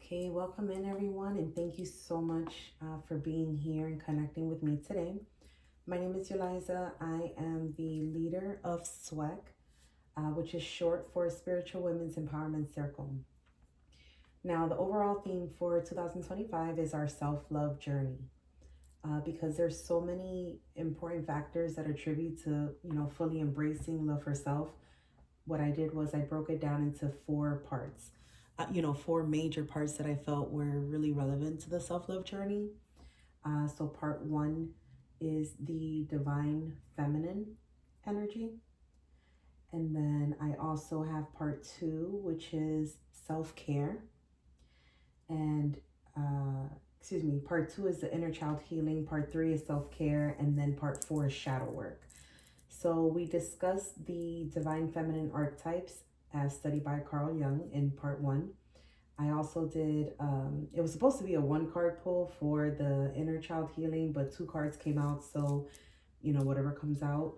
Okay, welcome in everyone, and thank you so much for being here and connecting with me today. My name is Eliza. I am the leader of S.W.E.C, which is short for Spiritual Women's Empowerment Circle. Now, the overall theme for 2025 is our self-love journey, because there's so many important factors that attribute to, fully embracing love for self. What I did was I broke it down into four parts. Four major parts that I felt were really relevant to the self love journey. So, part one is the divine feminine energy. And then I also have part two, which is self care. And, part two is the inner child healing. Part three is self care. And then part four is shadow work. So, we discussed the divine feminine archetypes as studied by Carl Jung in part one. I also did, it was supposed to be a one card pull for the inner child healing, but two cards came out. So, whatever comes out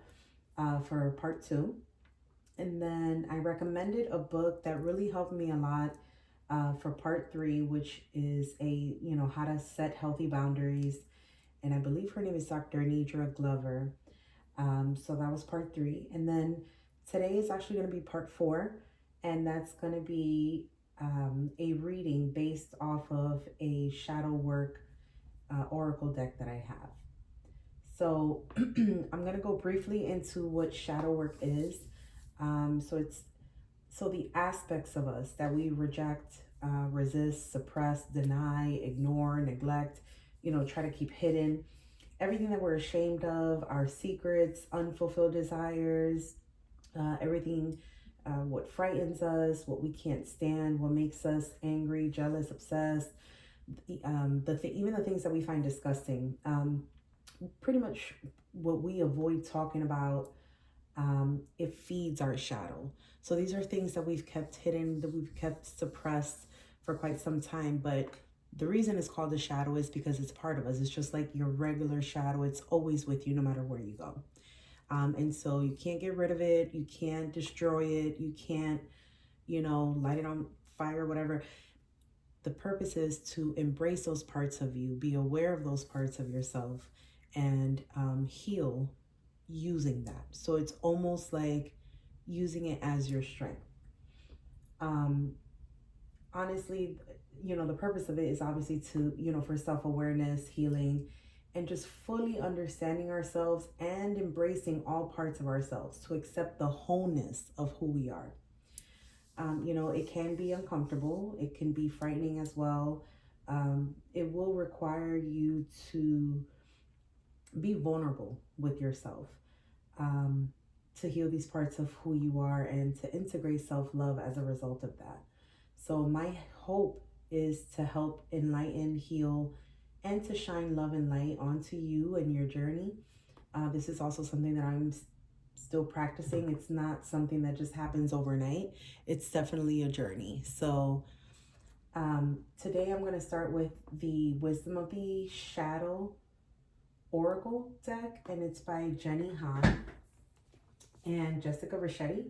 for part two. And then I recommended a book that really helped me a lot for part three, which is how to set healthy boundaries. And I believe her name is Dr. Nidra Glover. So that was part three. And then today is actually going to be part four. And that's going to be a reading based off of a shadow work oracle deck that I have. So I'm going to go briefly into what shadow work is. So the aspects of us that we reject, resist, suppress, deny, ignore, neglect, try to keep hidden, everything that we're ashamed of, our secrets, unfulfilled desires, everything, what frightens us, what we can't stand, what makes us angry, jealous, obsessed, even the things that we find disgusting. Pretty much what we avoid talking about, it feeds our shadow. So these are things that we've kept hidden, that we've kept suppressed for quite some time. But the reason it's called a shadow is because it's part of us. It's just like your regular shadow. It's always with you no matter where you go. And so you can't get rid of it. You can't destroy it. You can't, light it on fire, whatever. The purpose is to embrace those parts of you, be aware of those parts of yourself, and heal using that. So it's almost like using it as your strength. Honestly, the purpose of it is obviously to, for self-awareness, healing, and just fully understanding ourselves and embracing all parts of ourselves, to accept the wholeness of who we are. It can be uncomfortable. It can be frightening as well. It will require you to be vulnerable with yourself, to heal these parts of who you are and to integrate self-love as a result of that. So my hope is to help enlighten, heal, and to shine love and light onto you and your journey. This is also something that I'm still practicing. It's not something that just happens overnight. It's definitely a journey. So today I'm going to start with the Wisdom of the Shadow Oracle deck, and it's by Jenny Han and Jessica Richetti.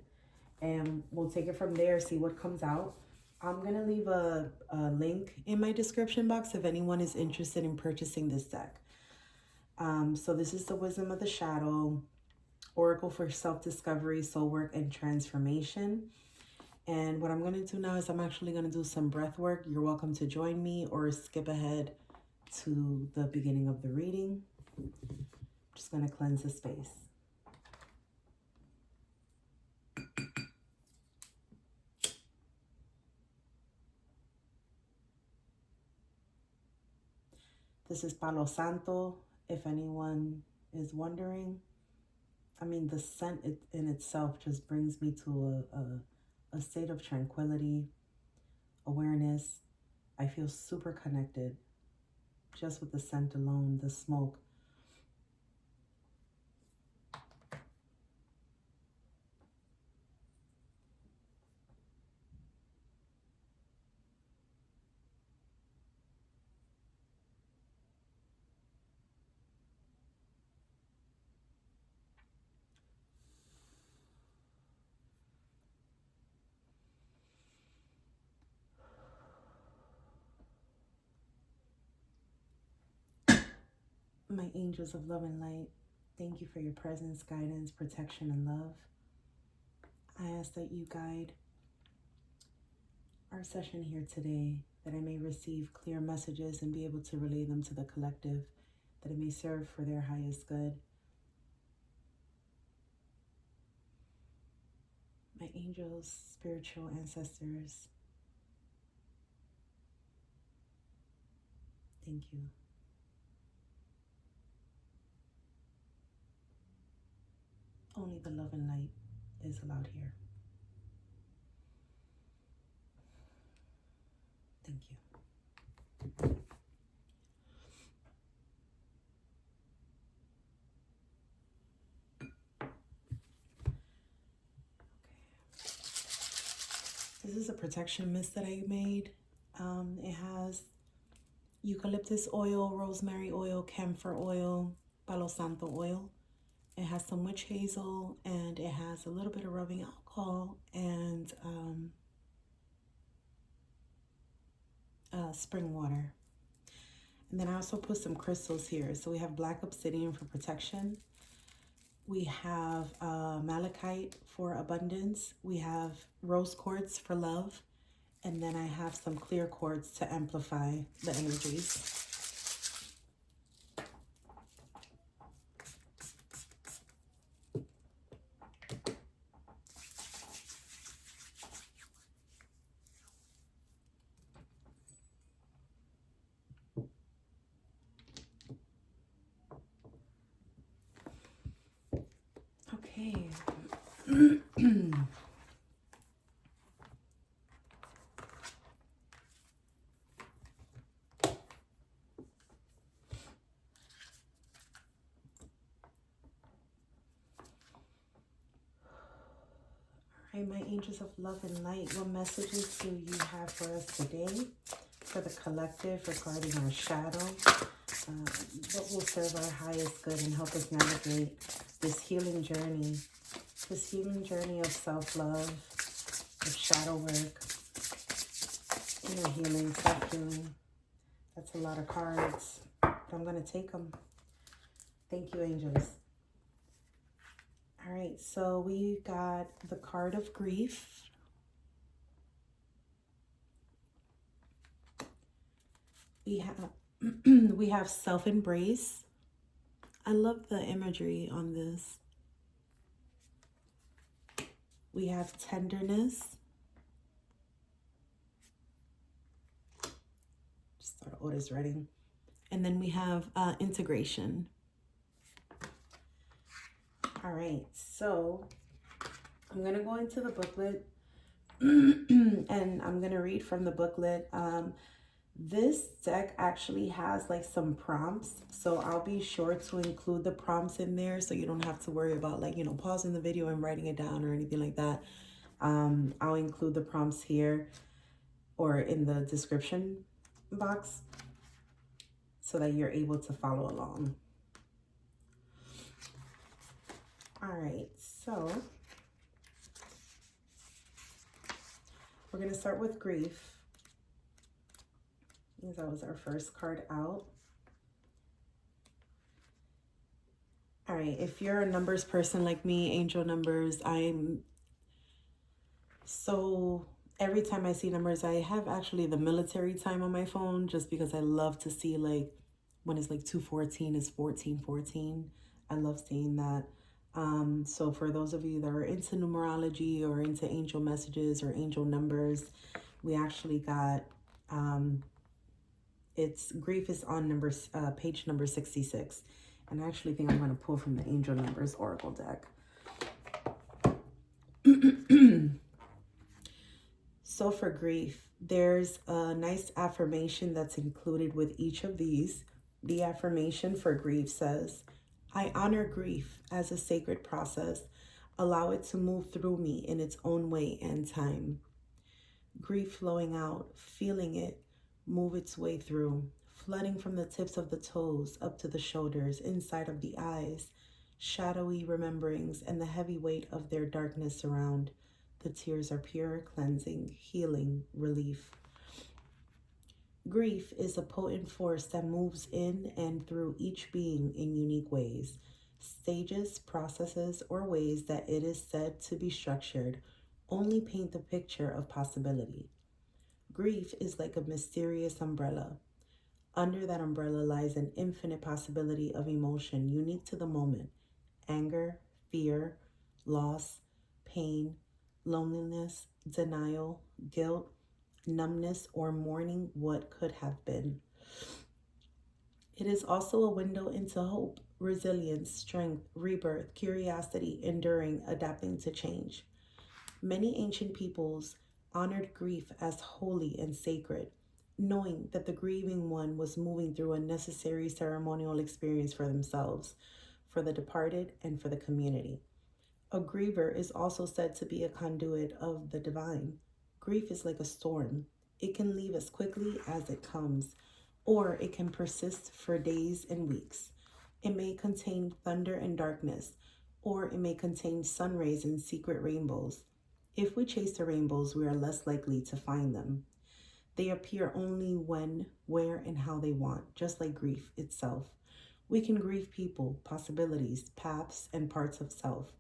And we'll take it from there, see what comes out. I'm going to leave a link in my description box if anyone is interested in purchasing this deck. So this is the Wisdom of the Shadow Oracle for self-discovery, soul work, and transformation. And what I'm going to do now is I'm actually going to do some breath work. You're welcome to join me or skip ahead to the beginning of the reading. I'm just going to cleanse the space. This is Palo Santo, if anyone is wondering. I mean, the scent in itself just brings me to a state of tranquility, awareness. I feel super connected just with the scent alone, the smoke. My angels of love and light, thank you for your presence, guidance, protection, and love. I ask that you guide our session here today, that I may receive clear messages and be able to relay them to the collective, that it may serve for their highest good. My angels, spiritual ancestors, thank you. Only the love and light is allowed here. Thank you. This is a protection mist that I made. It has eucalyptus oil, rosemary oil, camphor oil, palo santo oil. It has some witch hazel, and it has a little bit of rubbing alcohol and spring water. And then I also put some crystals here. So we have black obsidian for protection. We have malachite for abundance. We have rose quartz for love. And then I have some clear quartz to amplify the energies. Okay. Alright, my angels of love and light, what messages do you have for us today, for the collective, regarding our shadow? What will serve our highest good and help us navigate this healing journey of self-love, of shadow work, inner healing, self-healing? That's a lot of cards, but I'm going to take them. Thank you, angels. All right, so we got the card of grief. We have self-embrace. I love the imagery on this. We have tenderness. Just start Otis writing. And then we have integration. All right, so I'm going to go into the booklet and I'm going to read from the booklet. This deck actually has like some prompts, so I'll be sure to include the prompts in there so you don't have to worry about like, pausing the video and writing it down or anything like that. I'll include the prompts here or in the description box so that you're able to follow along. All right, so we're going to start with grief. That was our first card out. All right, if you're a numbers person like me, angel numbers, so every time I see numbers, I have actually the military time on my phone just because I love to see like when it's like 214 is 1414. I love seeing that. So for those of you that are into numerology or into angel messages or angel numbers, we actually got grief is on page number 66. And I actually think I'm going to pull from the Angel Numbers Oracle deck. So for grief, there's a nice affirmation that's included with each of these. The affirmation for grief says, I honor grief as a sacred process. Allow it to move through me in its own way and time. Grief flowing out, feeling it, move its way through, flooding from the tips of the toes up to the shoulders, inside of the eyes, shadowy rememberings and the heavy weight of their darkness around. The tears are pure, cleansing, healing, relief. Grief is a potent force that moves in and through each being in unique ways, stages, processes, or ways that it is said to be structured only paint the picture of possibility. Grief is like a mysterious umbrella. Under that umbrella lies an infinite possibility of emotion unique to the moment: anger, fear, loss, pain, loneliness, denial, guilt, numbness, or mourning what could have been. It is also a window into hope, resilience, strength, rebirth, curiosity, enduring, adapting to change. Many ancient peoples honored grief as holy and sacred, knowing that the grieving one was moving through a necessary ceremonial experience for themselves, for the departed, and for the community. A griever is also said to be a conduit of the divine. Grief is like a storm. It can leave as quickly as it comes, or it can persist for days and weeks. It may contain thunder and darkness, or it may contain sun rays and secret rainbows. If we chase the rainbows, we are less likely to find them. They appear only when, where, and how they want, just like grief itself. We can grieve people, possibilities, paths, and parts of self.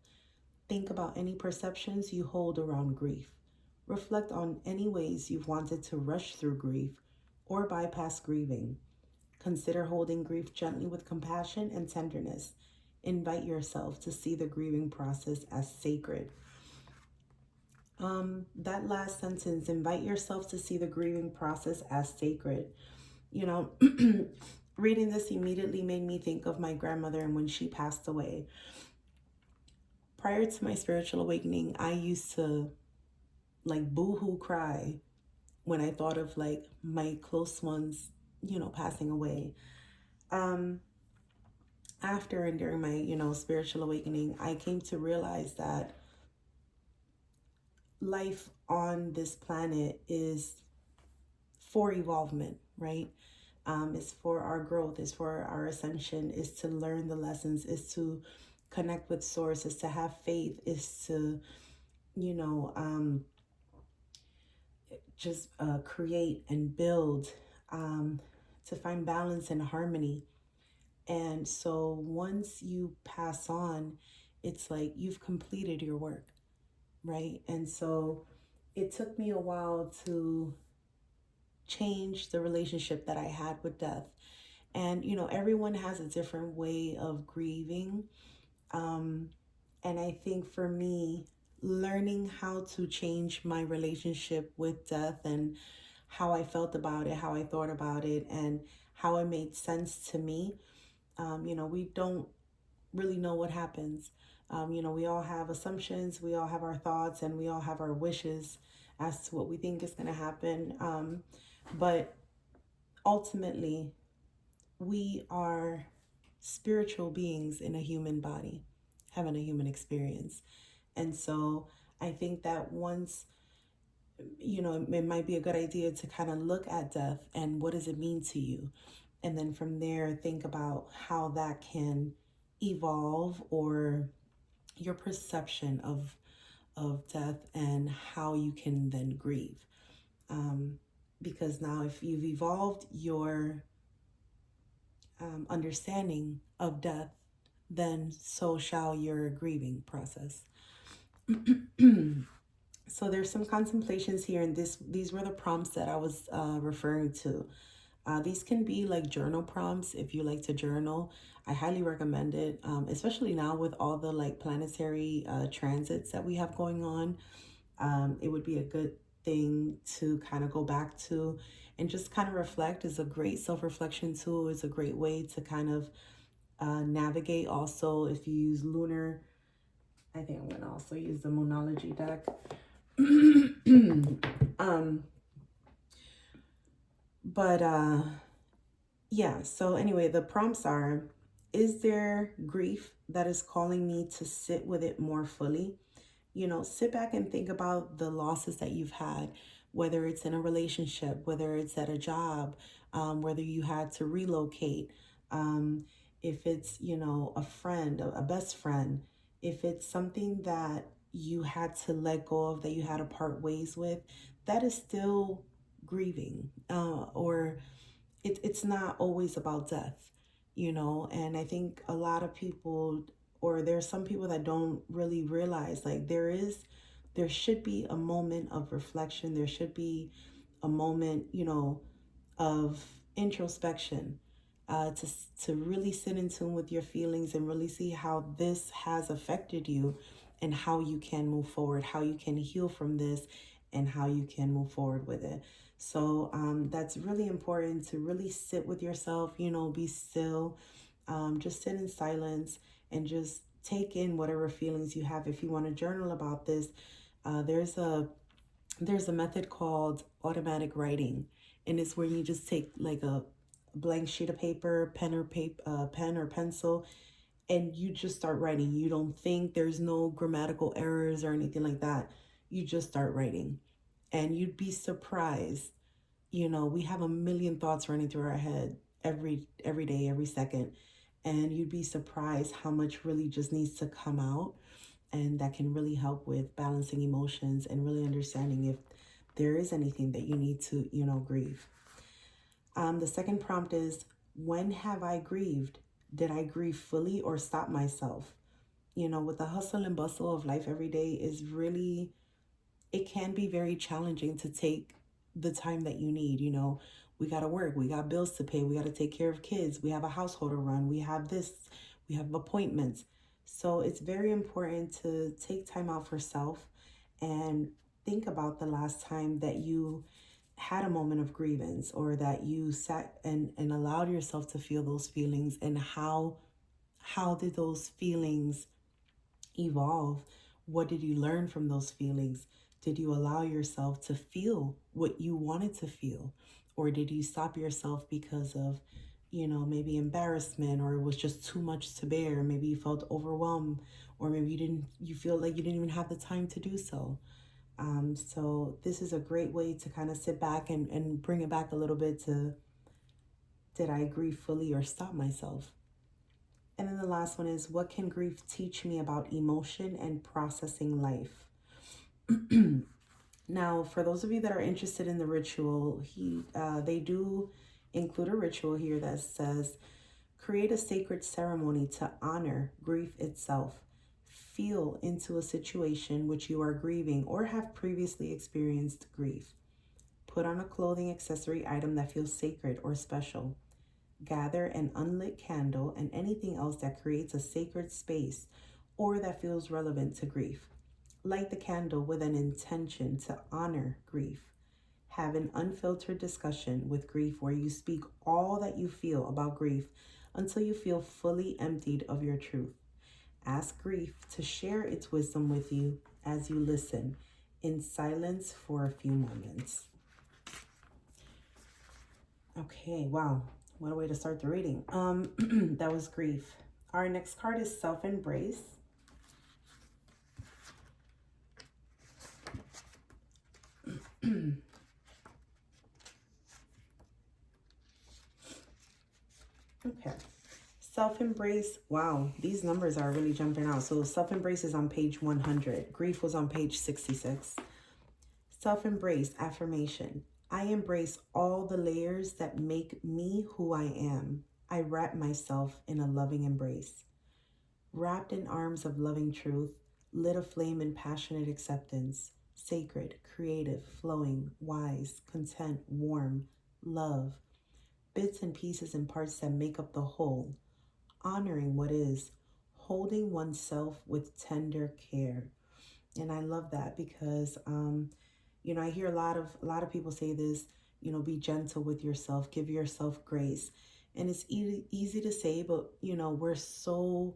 Think about any perceptions you hold around grief. Reflect on any ways you've wanted to rush through grief or bypass grieving. Consider holding grief gently with compassion and tenderness. Invite yourself to see the grieving process as sacred. That last sentence, invite yourself to see the grieving process as sacred. You know, reading this immediately made me think of my grandmother and when she passed away. Prior to my spiritual awakening, I used to like boo-hoo cry when I thought of like my close ones, passing away. Um, After and during my, spiritual awakening, I came to realize that life on this planet is for evolvement, right? It's for our growth, it's for our ascension, is to learn the lessons, is to connect with source, is to have faith, is to, you know, um, just create and build, to find balance and harmony. And so once you pass on, it's like you've completed your work, right? And so it took me a while to change the relationship that I had with death. And, everyone has a different way of grieving. Um, and I think for me, learning how to change my relationship with death and how I felt about it, how I thought about it, and how it made sense to me. We don't really know what happens. We all have assumptions, we all have our thoughts, and we all have our wishes as to what we think is going to happen. But ultimately, we are spiritual beings in a human body, having a human experience. And so I think that once, it might be a good idea to kind of look at death and what does it mean to you? And then from there, think about how that can evolve, or your perception of death, and how you can then grieve. Because now if you've evolved your understanding of death, then so shall your grieving process. So there's some contemplations here, and these were the prompts that I was referring to. These can be like journal prompts if you like to journal. I highly recommend it, especially now with all the like planetary transits that we have going on. It would be a good thing to kind of go back to and just kind of reflect. Is a great self-reflection tool. It's a great way to kind of navigate. Also, if you use lunar, I think I'm gonna also use the Moonology deck. um, but yeah, so anyway, the prompts are: is there grief that is calling me to sit with it more fully? Sit back and think about the losses that you've had, whether it's in a relationship, whether it's at a job, whether you had to relocate, if it's, a friend, a best friend, if it's something that you had to let go of, that you had to part ways with, that is still grieving, or it's not always about death, and I think a lot of people, or there's some people that don't really realize, like, there should be a moment of reflection. There should be a moment, of introspection, to really sit in tune with your feelings and really see how this has affected you and how you can move forward, how you can heal from this, and how you can move forward with it. So that's really important, to really sit with yourself, be still, just sit in silence and just take in whatever feelings you have. If you want to journal about this, there's a method called automatic writing, and it's where you just take like a blank sheet of paper, pen or pencil, and you just start writing. You don't think, there's no grammatical errors or anything like that. You just start writing, and you'd be surprised. We have a million thoughts running through our head every day, every second, and you'd be surprised how much really just needs to come out, and that can really help with balancing emotions and really understanding if there is anything that you need to, grieve. The second prompt is, when have I grieved? Did I grieve fully or stop myself? With the hustle and bustle of life every day, it can be very challenging to take the time that you need. We got to work, we got bills to pay, we got to take care of kids, we have a household to run, we have this, we have appointments. So it's very important to take time out for self and think about the last time that you had a moment of grievance, or that you sat and allowed yourself to feel those feelings, and how did those feelings evolve? What did you learn from those feelings? Did you allow yourself to feel what you wanted to feel? Or did you stop yourself because of, maybe embarrassment, or it was just too much to bear? Maybe you felt overwhelmed, or maybe you feel like you didn't even have the time to do so. So this is a great way to kind of sit back and bring it back a little bit to, did I grieve fully or stop myself? And then the last one is, what can grief teach me about emotion and processing life? Now, for those of you that are interested in the ritual, they do include a ritual here that says, create a sacred ceremony to honor grief itself. Feel into a situation which you are grieving or have previously experienced grief. Put on a clothing accessory item that feels sacred or special. Gather an unlit candle and anything else that creates a sacred space or that feels relevant to grief. Light the candle with an intention to honor grief. Have an unfiltered discussion with grief where you speak all that you feel about grief until you feel fully emptied of your truth. Ask grief to share its wisdom with you as you listen in silence for a few moments. Okay, wow. What a way to start the reading. That was grief. Our next card is self-embrace. Okay. Self-embrace. Wow, these numbers are really jumping out. So self-embrace is on page 100. Grief was on page 66. Self-embrace affirmation. I embrace all the layers that make me who I am. I wrap myself in a loving embrace. Wrapped in arms of loving truth, lit aflame in passionate acceptance, sacred, creative, flowing, wise, content, warm, love, bits and pieces and parts that make up the whole, honoring what is, holding oneself with tender care. And I love that because, I hear a lot of people say this, be gentle with yourself, give yourself grace. And it's easy to say, but, we're so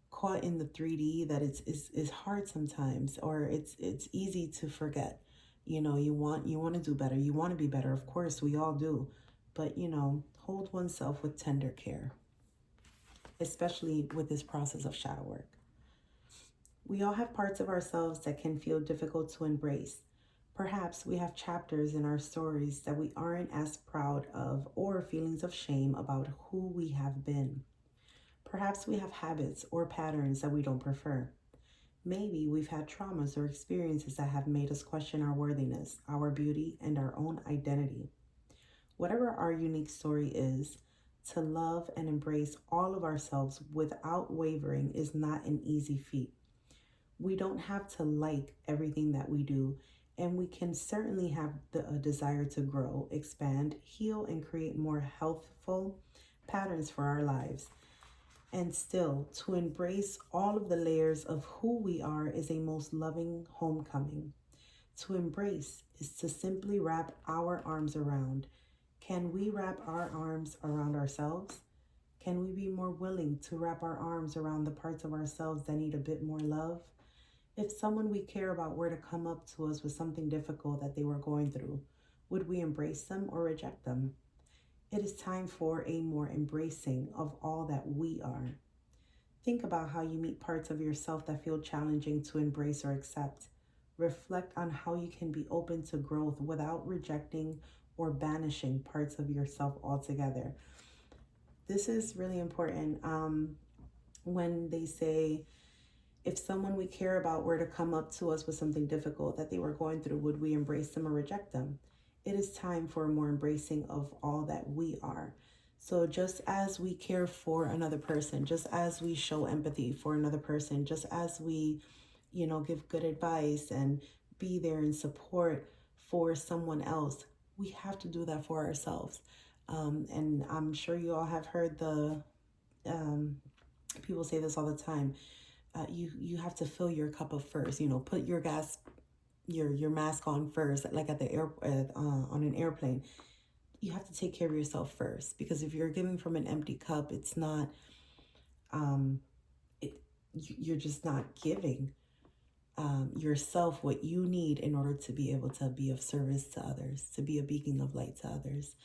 caught in the 3D that it's hard sometimes, or it's easy to forget. You want to do better, you want to be better, of course we all do, but hold oneself with tender care, especially with this process of shadow work. We all have parts of ourselves that can feel difficult to embrace. Perhaps we have chapters in our stories that we aren't as proud of, or feelings of shame about who we have been. Perhaps we have habits or patterns that we don't prefer. Maybe we've had traumas or experiences that have made us question our worthiness, our beauty, and our own identity. Whatever our unique story is, to love and embrace all of ourselves without wavering is not an easy feat. We don't have to like everything that we do, and we can certainly have a desire to grow, expand, heal, and create more healthful patterns for our lives. And still, to embrace all of the layers of who we are is a most loving homecoming. To embrace is to simply wrap our arms around. Can we wrap our arms around ourselves? Can we be more willing to wrap our arms around the parts of ourselves that need a bit more love? If someone we care about were to come up to us with something difficult that they were going through, would we embrace them or reject them? It is time for a more embracing of all that we are. Think about how you meet parts of yourself that feel challenging to embrace or accept. Reflect on how you can be open to growth without rejecting or banishing parts of yourself altogether. This is really important. When they say, if someone we care about were to come up to us with something difficult that they were going through, would we embrace them or reject them? It is time for a more embracing of all that we are. So just as we care for another person, just as we show empathy for another person, just as we, give good advice and be there in support for someone else, we have to do that for ourselves. And I'm sure you all have heard people say this all the time. You have to fill your cup up first. Put your your mask on first, like at the on an airplane. You have to take care of yourself first, because if you're giving from an empty cup, it's not. You're just not giving yourself what you need in order to be able to be of service to others, to be a beacon of light to others.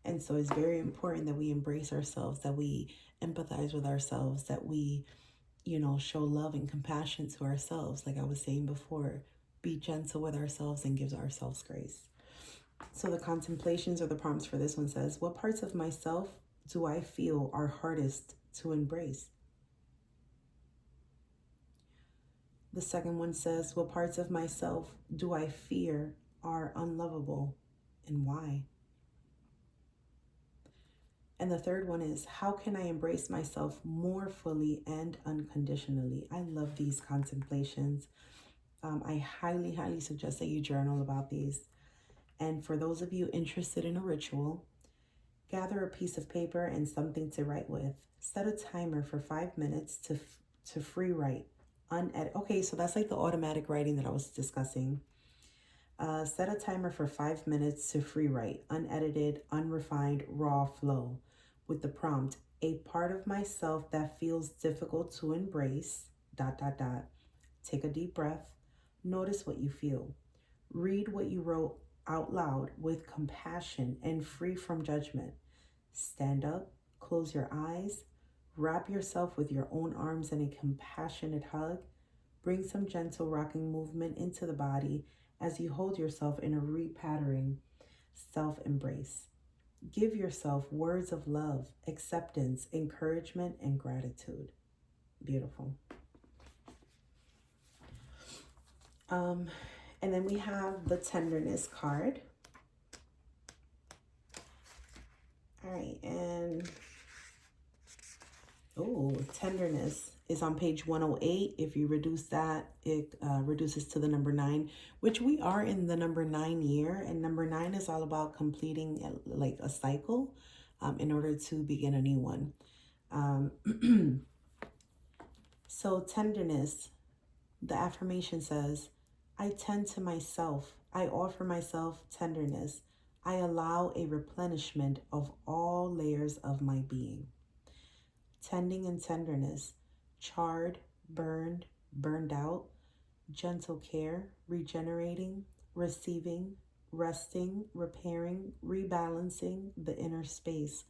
And so it's very important that we embrace ourselves, that we empathize with ourselves, that we show love and compassion to ourselves. Like I was saying before, be gentle with ourselves and give ourselves grace. So the contemplations or the prompts for this one says, what parts of myself do I feel are hardest to embrace? The second one says, what parts of myself do I fear are unlovable, and why? And the third one is, how can I embrace myself more fully and unconditionally? I love these contemplations. I highly, highly suggest that you journal about these. And for those of you interested in a ritual, gather a piece of paper and something to write with. Set a timer for 5 minutes to free write. Unedit. Okay, so that's like the automatic writing that I was discussing. Set a timer for 5 minutes to free write, unedited, unrefined, raw flow, with the prompt, a part of myself that feels difficult to embrace, ... Take a deep breath. Notice what you feel. Read what you wrote out loud with compassion and free from judgment. Stand up, close your eyes, wrap yourself with your own arms in a compassionate hug. Bring some gentle rocking movement into the body as you hold yourself in a repattering self-embrace. Give yourself words of love, acceptance, encouragement, and gratitude. Beautiful. And then we have the Tenderness card. All right, and Tenderness is on page 108. If you reduce that, it reduces to the number 9, which we are in the number 9 year. And number 9 is all about completing like a cycle in order to begin a new one. So Tenderness, the affirmation says, I tend to myself. I offer myself tenderness. I allow a replenishment of all layers of my being. Tending and tenderness, charred, burned, burned out, gentle care, regenerating, receiving, resting, repairing, rebalancing the inner space.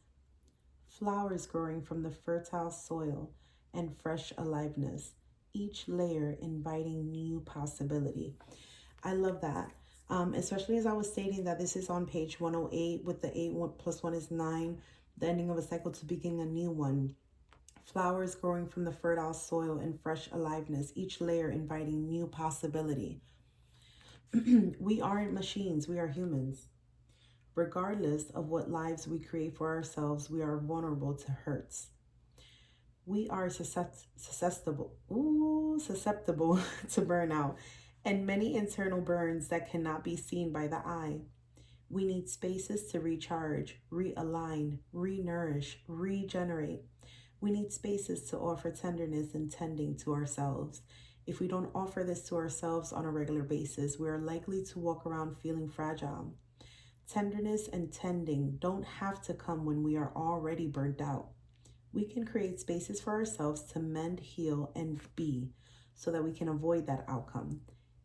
Flowers growing from the fertile soil and fresh aliveness, each layer inviting new possibility. I love that. Especially as I was stating that this is on page 108 with the 8 plus 1 is 9, the ending of a cycle to begin a new one. Flowers growing from the fertile soil in fresh aliveness, each layer inviting new possibility. We aren't machines, we are humans. Regardless of what lives we create for ourselves, we are vulnerable to hurts. We are susceptible to burnout and many internal burns that cannot be seen by the eye. We need spaces to recharge, realign, re-nourish, regenerate. We need spaces to offer tenderness and tending to ourselves. If we don't offer this to ourselves on a regular basis, we are likely to walk around feeling fragile. Tenderness and tending don't have to come when we are already burnt out. We can create spaces for ourselves to mend, heal, and be so that we can avoid that outcome.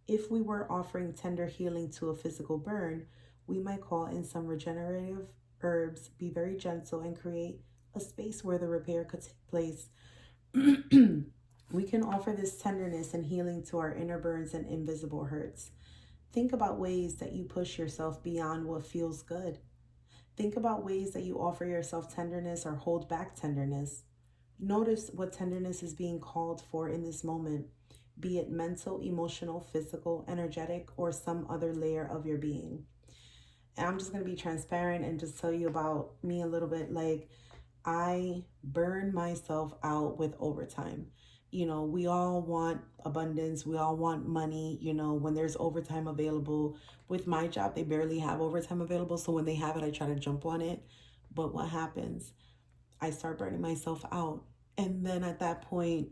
If we were offering tender healing to a physical burn, we might call in some regenerative herbs, be very gentle, and create a space where the repair could take place. We can offer this tenderness and healing to our inner burns and invisible hurts. Think about ways that you push yourself beyond what feels good. Think about ways that you offer yourself tenderness or hold back tenderness. Notice what tenderness is being called for in this moment, be it mental, emotional, physical, energetic, or some other layer of your being. And I'm just going to be transparent and just tell you about me a little bit. Like, I burn myself out with overtime. We all want abundance. We all want money. When there's overtime available, with my job, they barely have overtime available. So when they have it, I try to jump on it. But what happens? I start burning myself out. And then at that point,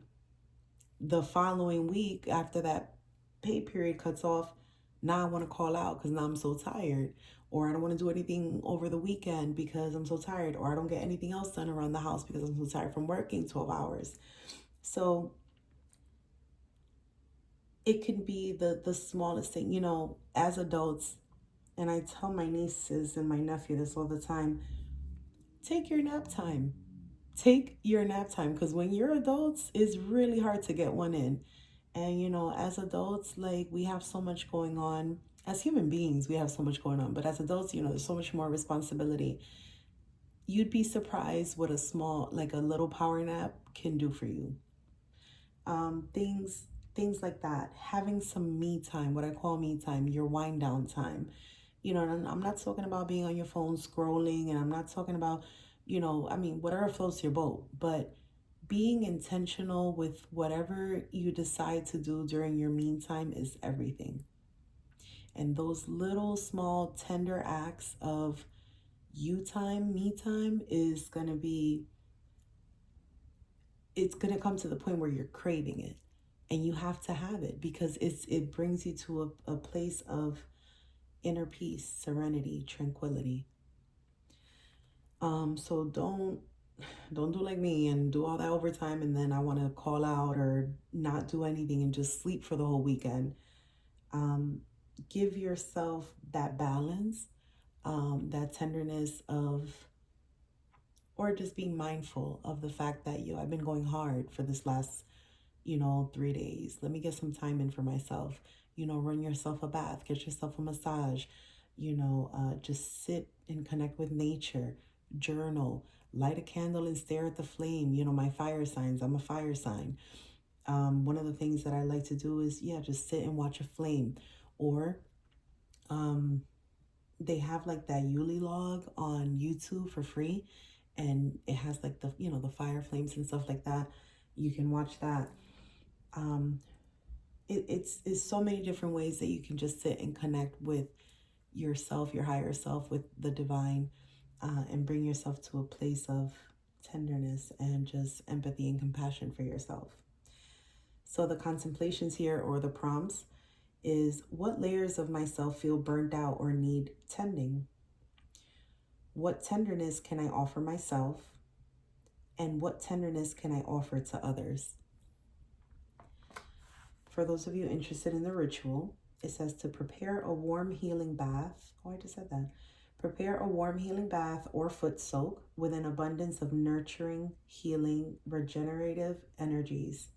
the following week after that pay period cuts off, now I want to call out because now I'm so tired. Or I don't want to do anything over the weekend because I'm so tired. Or I don't get anything else done around the house because I'm so tired from working 12 hours. So it can be the smallest thing, as adults. And I tell my nieces and my nephew this all the time: take your nap time. Take your nap time, because when you're adults, it's really hard to get one in. And as adults, like, we have so much going on. As human beings, we have so much going on, but as adults, there's so much more responsibility. You'd be surprised what a little power nap can do for you. Things like that. Having some me time, what I call me time, your wind down time. And I'm not talking about being on your phone scrolling, and I'm not talking about, whatever floats your boat, but being intentional with whatever you decide to do during your me time is everything. And those little small tender acts of you time, me time is going to be, it's going to come to the point where you're craving it, and you have to have it because it brings you to a place of inner peace, serenity, tranquility. So don't do like me and do all that overtime and then I want to call out or not do anything and just sleep for the whole weekend. Give yourself that balance, that tenderness of, or just being mindful of the fact that I've been going hard for this last 3 days. Let me get some time in for myself. Run yourself a bath, get yourself a massage, just sit and connect with nature, journal, light a candle and stare at the flame. My fire signs, I'm a fire sign. One of the things that I like to do is, just sit and watch a flame. Or they have like that Yuli log on YouTube for free. And it has like the fire flames and stuff like that. You can watch that. It's so many different ways that you can just sit and connect with yourself, your higher self, with the divine, and bring yourself to a place of tenderness and just empathy and compassion for yourself. So the contemplations here, or the prompts, is: what layers of myself feel burned out or need tending? What tenderness can I offer myself? And what tenderness can I offer to others? For those of you interested in the ritual, it says to prepare a warm healing bath. Oh, I just said that. Prepare a warm healing bath or foot soak with an abundance of nurturing, healing, regenerative energies.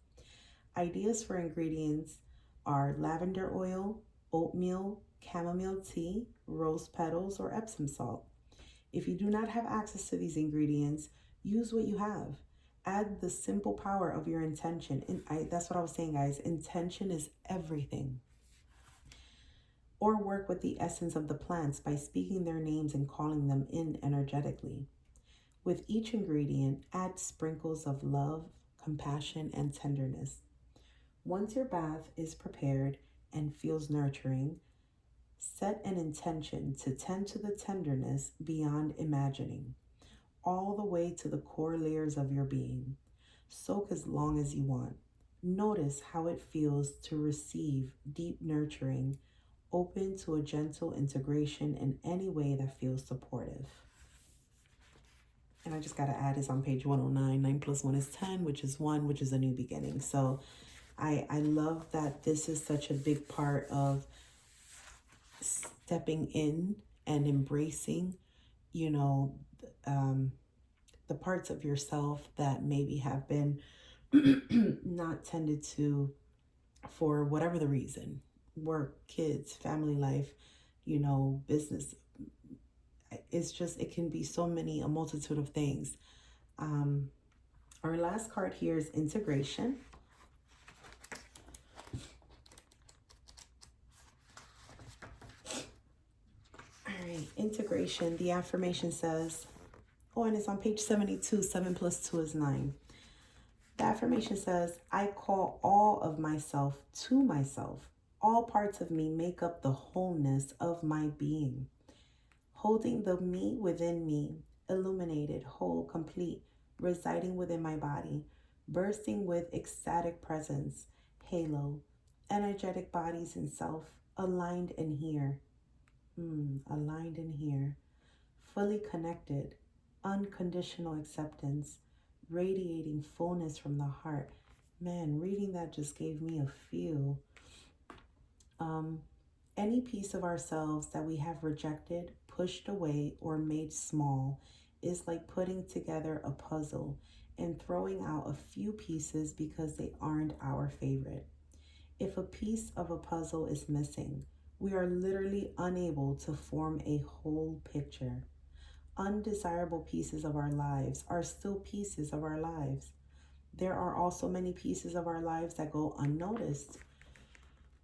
Ideas for ingredients are lavender oil, oatmeal, chamomile tea, rose petals, or Epsom salt. If you do not have access to these ingredients, use what you have. Add the simple power of your intention. And that's what I was saying, guys. Intention is everything. Or work with the essence of the plants by speaking their names and calling them in energetically. With each ingredient, add sprinkles of love, compassion, and tenderness. Once your bath is prepared and feels nurturing, set an intention to tend to the tenderness beyond imagining, all the way to the core layers of your being. Soak as long as you want. Notice how it feels to receive deep nurturing, open to a gentle integration in any way that feels supportive. And I just got to add is on page 109. 9 plus 1 is 10, which is 1, which is a new beginning. So I love that this is such a big part of stepping in and embracing, you know, the parts of yourself that maybe have been not tended to for whatever the reason. Work, kids, family life, you know, business. It's just, it can be so many, a multitude of things. Our last card here is integration. All right, integration. The affirmation says, oh, and it's on page 72, 7 plus 2 is 9. The affirmation says, I call all of myself to myself. All parts of me make up the wholeness of my being. Holding the me within me, illuminated, whole, complete, residing within my body, bursting with ecstatic presence, halo, energetic bodies and self, aligned in here. Aligned in here. Fully connected, unconditional acceptance, radiating fullness from the heart. Man, reading that just gave me a feel. Any piece of ourselves that we have rejected, pushed away, or made small is like putting together a puzzle and throwing out a few pieces because they aren't our favorite. If a piece of a puzzle is missing, we are literally unable to form a whole picture. Undesirable pieces of our lives are still pieces of our lives. There are also many pieces of our lives that go unnoticed.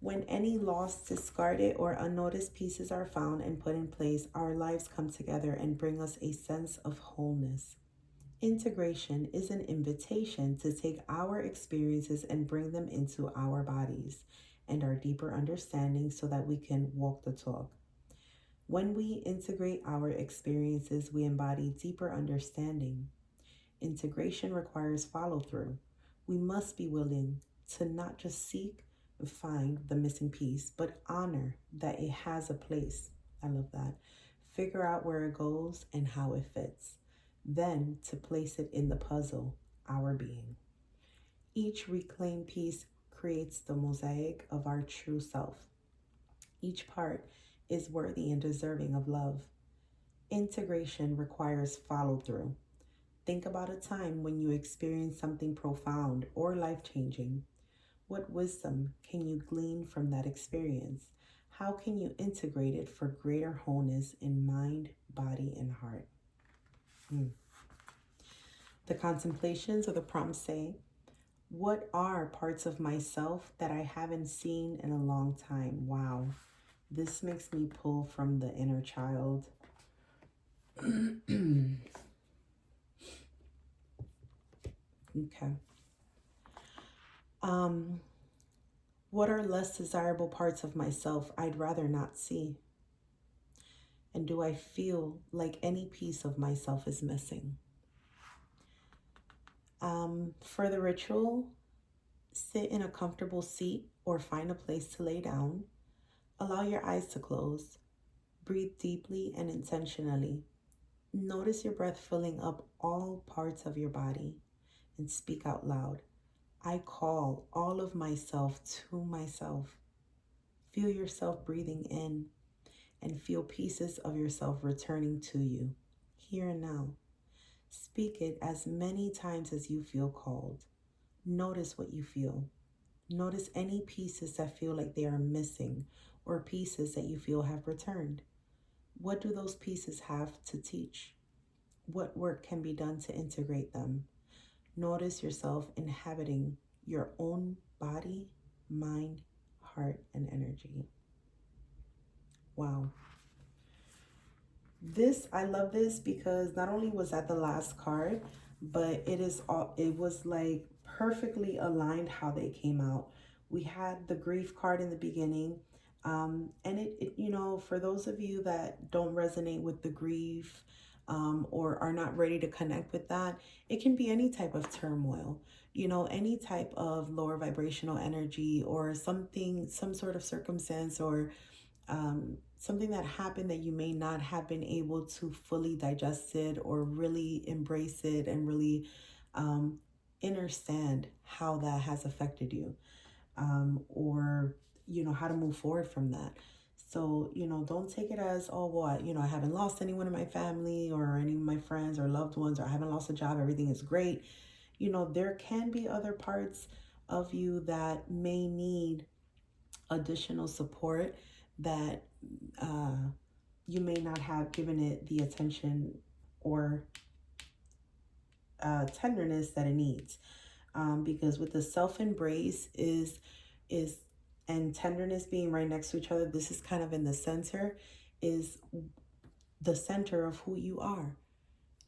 When any lost, discarded, or unnoticed pieces are found and put in place, our lives come together and bring us a sense of wholeness. Integration is an invitation to take our experiences and bring them into our bodies and our deeper understanding so that we can walk the talk. When we integrate our experiences, we embody deeper understanding. Integration requires follow through. We must be willing to not just seek and find the missing piece, but honor that it has a place. I love that. Figure out where it goes and how it fits. Then to place it in the puzzle, our being. Each reclaimed piece creates the mosaic of our true self. Each part is worthy and deserving of love. Integration requires follow through. Think about a time when you experienced something profound or life-changing. What wisdom can you glean from that experience? How can you integrate it for greater wholeness in mind, body, and heart? The contemplations or the prompts say, what are parts of myself that I haven't seen in a long time? Wow. This makes me pull from the inner child. Okay. What are less desirable parts of myself I'd rather not see? And do I feel like any piece of myself is missing? For the ritual, sit in a comfortable seat or find a place to lay down. Allow your eyes to close. Breathe deeply and intentionally. Notice your breath filling up all parts of your body and speak out loud. I call all of myself to myself. Feel yourself breathing in and feel pieces of yourself returning to you, here and now. Speak it as many times as you feel called. Notice what you feel. Notice any pieces that feel like they are missing or pieces that you feel have returned. What do those pieces have to teach? What work can be done to integrate them? Notice yourself inhabiting your own body, mind, heart, and energy. Wow. I love this because not only was that the last card, but it was like perfectly aligned how they came out. We had the grief card in the beginning. And for those of you that don't resonate with the grief, or are not ready to connect with that, it can be any type of turmoil, any type of lower vibrational energy, or some sort of circumstance, or something that happened that you may not have been able to fully digest it or really embrace it and really understand how that has affected you, or how to move forward from that. So don't take it as, oh well, I haven't lost anyone in my family or any of my friends or loved ones, or I haven't lost a job, everything is great. There can be other parts of you that may need additional support that you may not have given it the attention or tenderness that it needs. Because with the self-embrace is and tenderness being right next to each other, this is kind of in the center, is the center of who you are,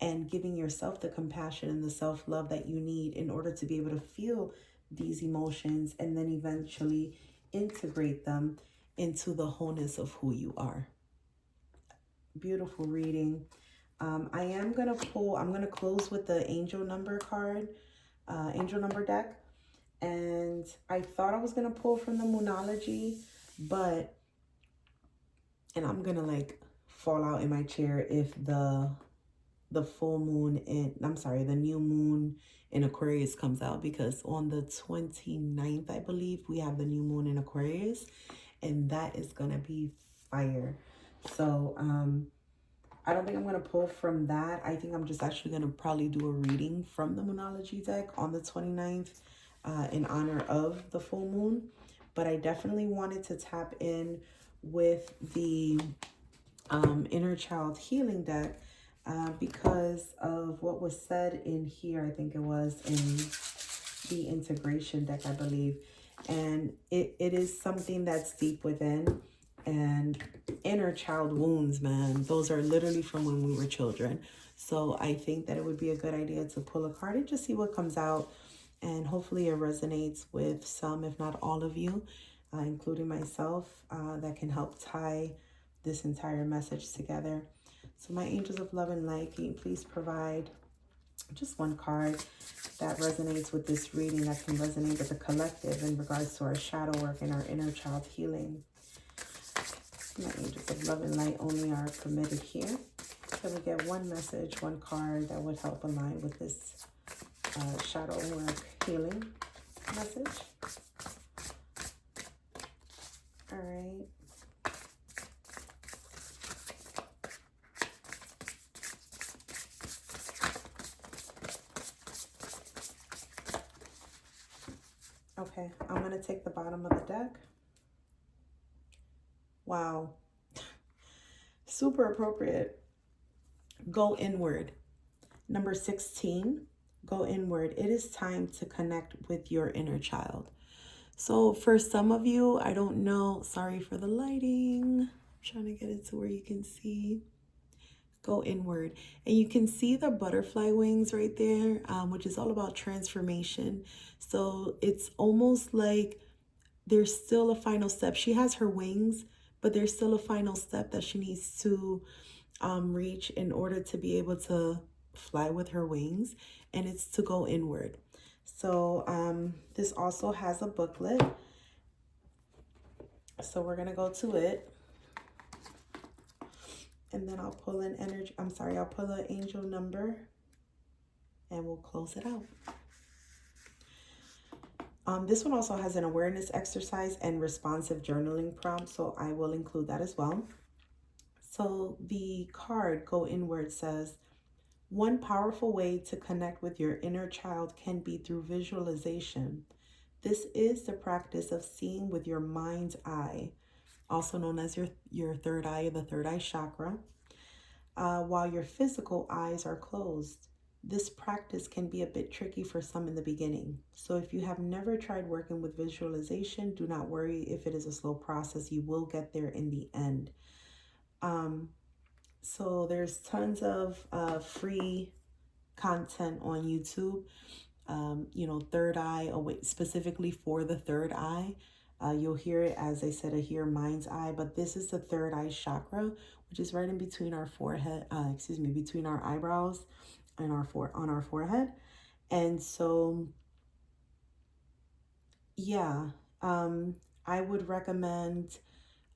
and giving yourself the compassion and the self-love that you need in order to be able to feel these emotions and then eventually integrate them into the wholeness of who you are. Beautiful reading. I'm going to close with the angel number card, angel number deck. And I thought I was going to pull from the Moonology, and I'm going to like fall out in my chair if the new moon in Aquarius comes out, because on the 29th, I believe, we have the new moon in Aquarius, and that is going to be fire. So, I don't think I'm going to pull from that. I think I'm just actually going to probably do a reading from the Moonology deck on the 29th in honor of the full moon. But I definitely wanted to tap in with the Inner Child Healing deck because of what was said in here. I think it was in the Integration deck, I believe. And it is something that's deep within. And inner child wounds, man, those are literally from when we were children. So I think that it would be a good idea to pull a card and just see what comes out. And hopefully it resonates with some, if not all of you, including myself, that can help tie this entire message together. So my angels of love and light, can you please provide just one card that resonates with this reading, that can resonate with the collective in regards to our shadow work and our inner child healing. My angels of love and light only are permitted here. Can we get one message, one card that would help align with this shadow work healing message? All right. Okay, I'm going to take the bottom of the deck. Wow. Super appropriate. Go inward. Number 16, go inward. It is time to connect with your inner child. So for some of you, I don't know, sorry for the lighting. I'm trying to get it to where you can see. Go inward. And you can see the butterfly wings right there, which is all about transformation. So it's almost like there's still a final step. She has her wings, but there's still a final step that she needs to reach in order to be able to fly with her wings, and it's to go inward. So this also has a booklet, so we're gonna go to it, and then I'll pull an I'll pull an angel number, and we'll close it out. This one also has an awareness exercise and responsive journaling prompt, so I will include that as well. So the card, Go Inward, says, one powerful way to connect with your inner child can be through visualization. This is the practice of seeing with your mind's eye, also known as your third eye, the third eye chakra, while your physical eyes are closed. this practice can be a bit tricky for some in the beginning. So if you have never tried working with visualization, do not worry if it is a slow process. You will get there in the end. So there's tons of free content on YouTube. Third eye, specifically for the third eye. You'll hear it, as I said, I hear mind's eye, but this is the third eye chakra, which is right in between our forehead, between our eyebrows and on our forehead. And so, yeah, I would recommend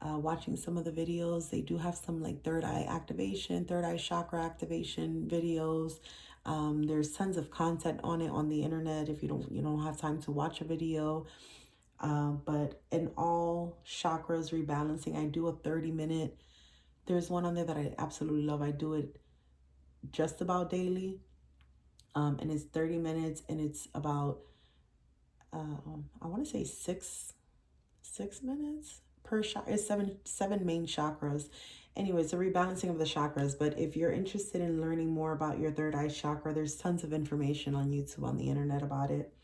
watching some of the videos. They do have some like third eye activation, third eye chakra activation videos. There's tons of content on it on the internet if you don't have time to watch a video. But in all chakras rebalancing, I do a 30-minute. There's one on there that I absolutely love. I do it just about daily. And it's 30 minutes, and it's about I want to say six minutes per chakra. It's seven main chakras. Anyway, it's a rebalancing of the chakras. But if you're interested in learning more about your third eye chakra, there's tons of information on YouTube, on the internet about it.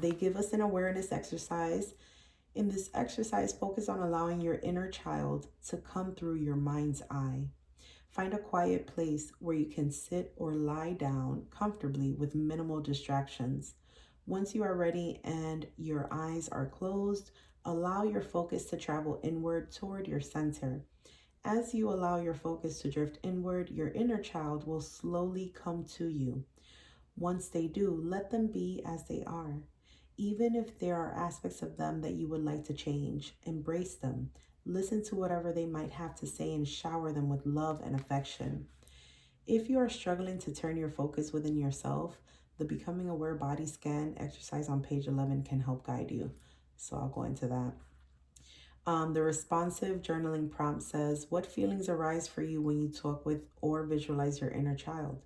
They give us an awareness exercise. In this exercise, focus on allowing your inner child to come through your mind's eye. Find a quiet place where you can sit or lie down comfortably with minimal distractions. Once you are ready and your eyes are closed, allow your focus to travel inward toward your center. As you allow your focus to drift inward, your inner child will slowly come to you. Once they do, let them be as they are. Even if there are aspects of them that you would like to change, embrace them. Listen to whatever they might have to say and shower them with love and affection. If you are struggling to turn your focus within yourself, the Becoming Aware Body Scan exercise on page 11 can help guide you. So I'll go into that. The responsive journaling prompt says, what feelings arise for you when you talk with or visualize your inner child?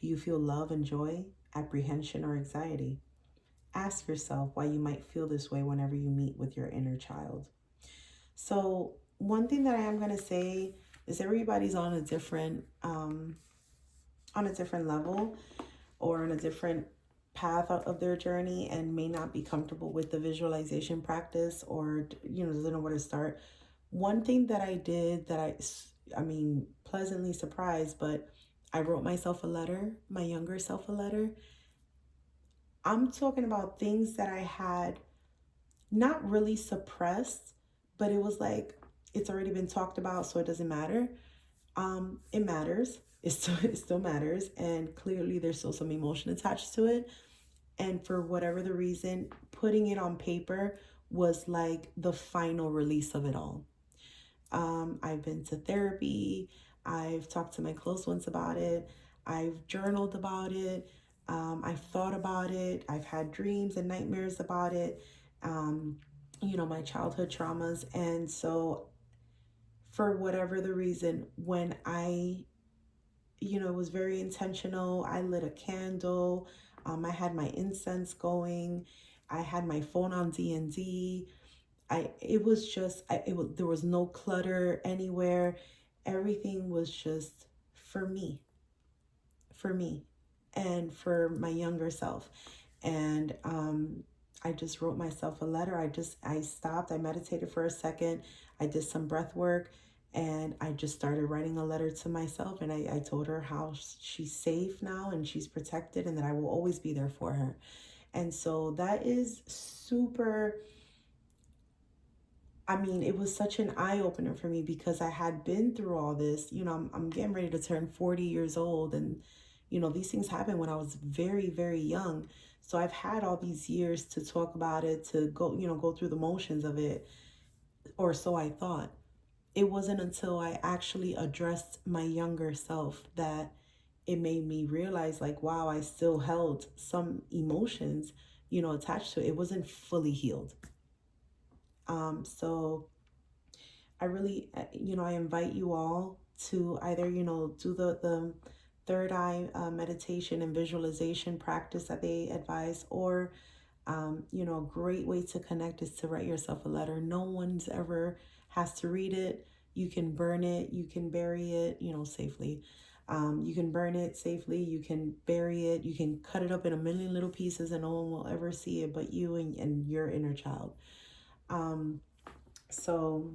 Do you feel love and joy, apprehension, or anxiety? Ask yourself why you might feel this way whenever you meet with your inner child. So one thing that I am going to say is everybody's on a different level or on a different path of their journey and may not be comfortable with the visualization practice or, doesn't know where to start. One thing that I did that I mean, pleasantly surprised, but I wrote myself a letter, my younger self a letter. I'm talking about things that I had not really suppressed, but it was like, it's already been talked about, so it doesn't matter. It matters. It still matters. And clearly there's still some emotion attached to it. And for whatever the reason, putting it on paper was like the final release of it all. I've been to therapy. I've talked to my close ones about it. I've journaled about it. I've thought about it. I've had dreams and nightmares about it. My childhood traumas. And so for whatever the reason, when I, was very intentional, I lit a candle. I had my incense going. I had my phone on D&D. There was no clutter anywhere. Everything was just for me and for my younger self. And I just wrote myself a letter. I stopped, I meditated for a second. I did some breath work and I just started writing a letter to myself. And I told her how she's safe now and she's protected and that I will always be there for her. And so that is super, it was such an eye-opener for me because I had been through all this. I'm getting ready to turn 40 years old, and these things happened when I was very, very young. So I've had all these years to talk about it, to go through the motions of it, or so I thought. It wasn't until I actually addressed my younger self that it made me realize, like, wow, I still held some emotions, attached to it. It wasn't fully healed. So I really, I invite you all to either, do the third eye meditation and visualization practice that they advise, or, a great way to connect is to write yourself a letter. No one's ever has to read it. You can burn it, you can bury it, safely. You can burn it safely. You can bury it. You can cut it up in a million little pieces and no one will ever see it but you and your inner child. So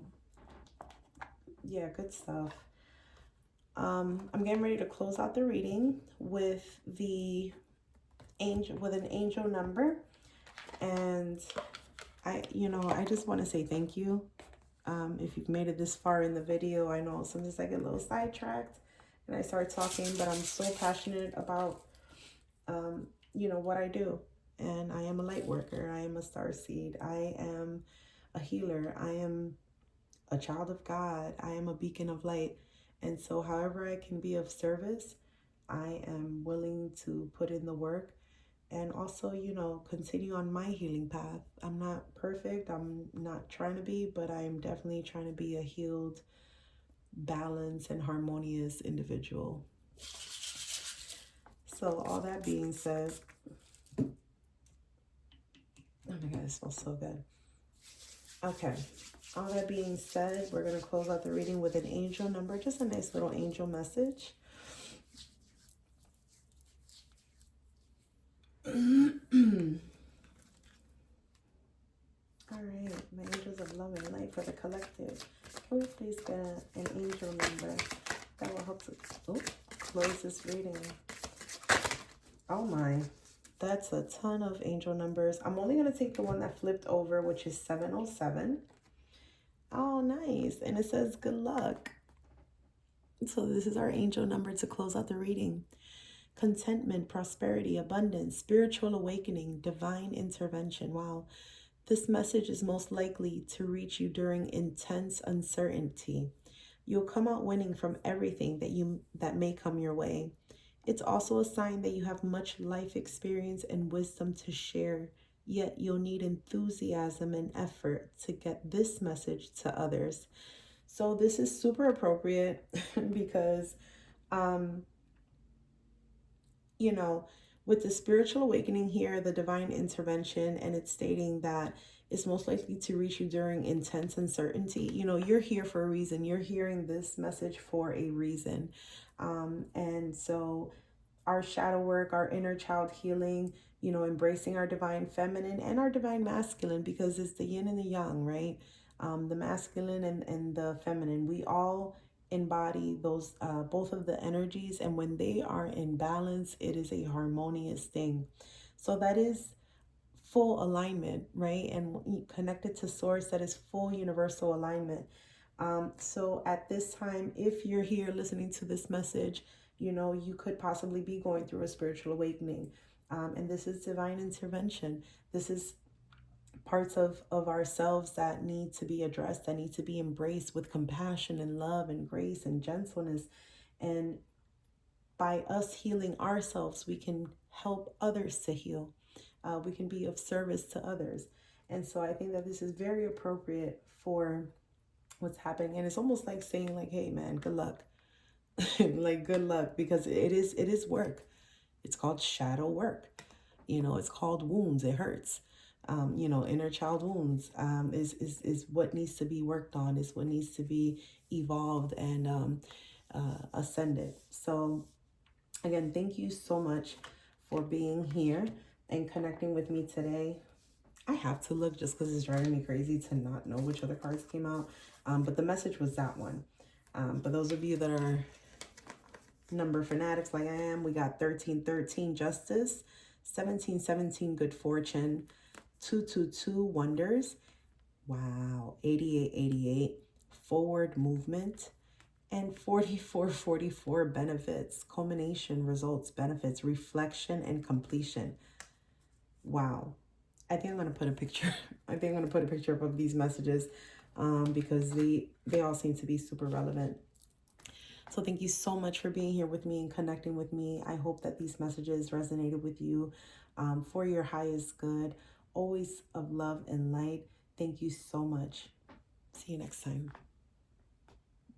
yeah, good stuff. I'm getting ready to close out the reading with an angel number. And I just want to say thank you. If you've made it this far in the video, I know sometimes I get a little sidetracked and I start talking, but I'm so passionate about, what I do. And I am a light worker. I am a starseed. I am a healer. I am a child of God. I am a beacon of light. And so however I can be of service, I am willing to put in the work and also, continue on my healing path. I'm not perfect. I'm not trying to be, but I am definitely trying to be a healed, balanced, and harmonious individual. So all that being said, oh my God, it smells so good. Okay. All that being said, we're going to close out the reading with an angel number, just a nice little angel message. All right, my angels of love and light for the collective. Can we please get an angel number that will help to close this reading? Oh my, that's a ton of angel numbers. I'm only going to take the one that flipped over, which is 707. Oh, nice. And it says good luck. So this is our angel number to close out the reading. Contentment, prosperity, abundance, spiritual awakening, divine intervention. Wow. This message is most likely to reach you during intense uncertainty. You'll come out winning from everything that may come your way. It's also a sign that you have much life experience and wisdom to share, yet you'll need enthusiasm and effort to get this message to others. So this is super appropriate because, with the spiritual awakening here, the divine intervention, and it's stating that it's most likely to reach you during intense uncertainty. You're here for a reason. You're hearing this message for a reason. And so our shadow work, our inner child healing, embracing our divine feminine and our divine masculine, because it's the yin and the yang, right? The masculine and the feminine. We all embody those, both of the energies. And when they are in balance, it is a harmonious thing. So that is full alignment, right? And connected to source, that is full universal alignment. So at this time, if you're here listening to this message, you could possibly be going through a spiritual awakening. And this is divine intervention. This is parts of ourselves that need to be addressed, that need to be embraced with compassion and love and grace and gentleness. And by us healing ourselves, we can help others to heal. We can be of service to others. And so I think that this is very appropriate for what's happening. And it's almost like saying like, hey man, good luck. Like good luck, because it is work. It's called shadow work. It's called wounds. It hurts. Inner child wounds is what needs to be worked on, is what needs to be evolved and ascended. So again, thank you so much for being here and connecting with me today. I have to look just because it's driving me crazy to not know which other cards came out. But the message was that one. But those of you that are number fanatics like I am, we got 1313 justice, 1717 good fortune, 222 wonders, wow, 8888 forward movement, and 4444 benefits, culmination, results, benefits, reflection, and completion. Wow. I think I'm going to put a picture. I think I'm going to put a picture up of these messages because they all seem to be super relevant. So thank you so much for being here with me and connecting with me. I hope that these messages resonated with you for your highest good. Always of love and light. Thank you so much. See you next time.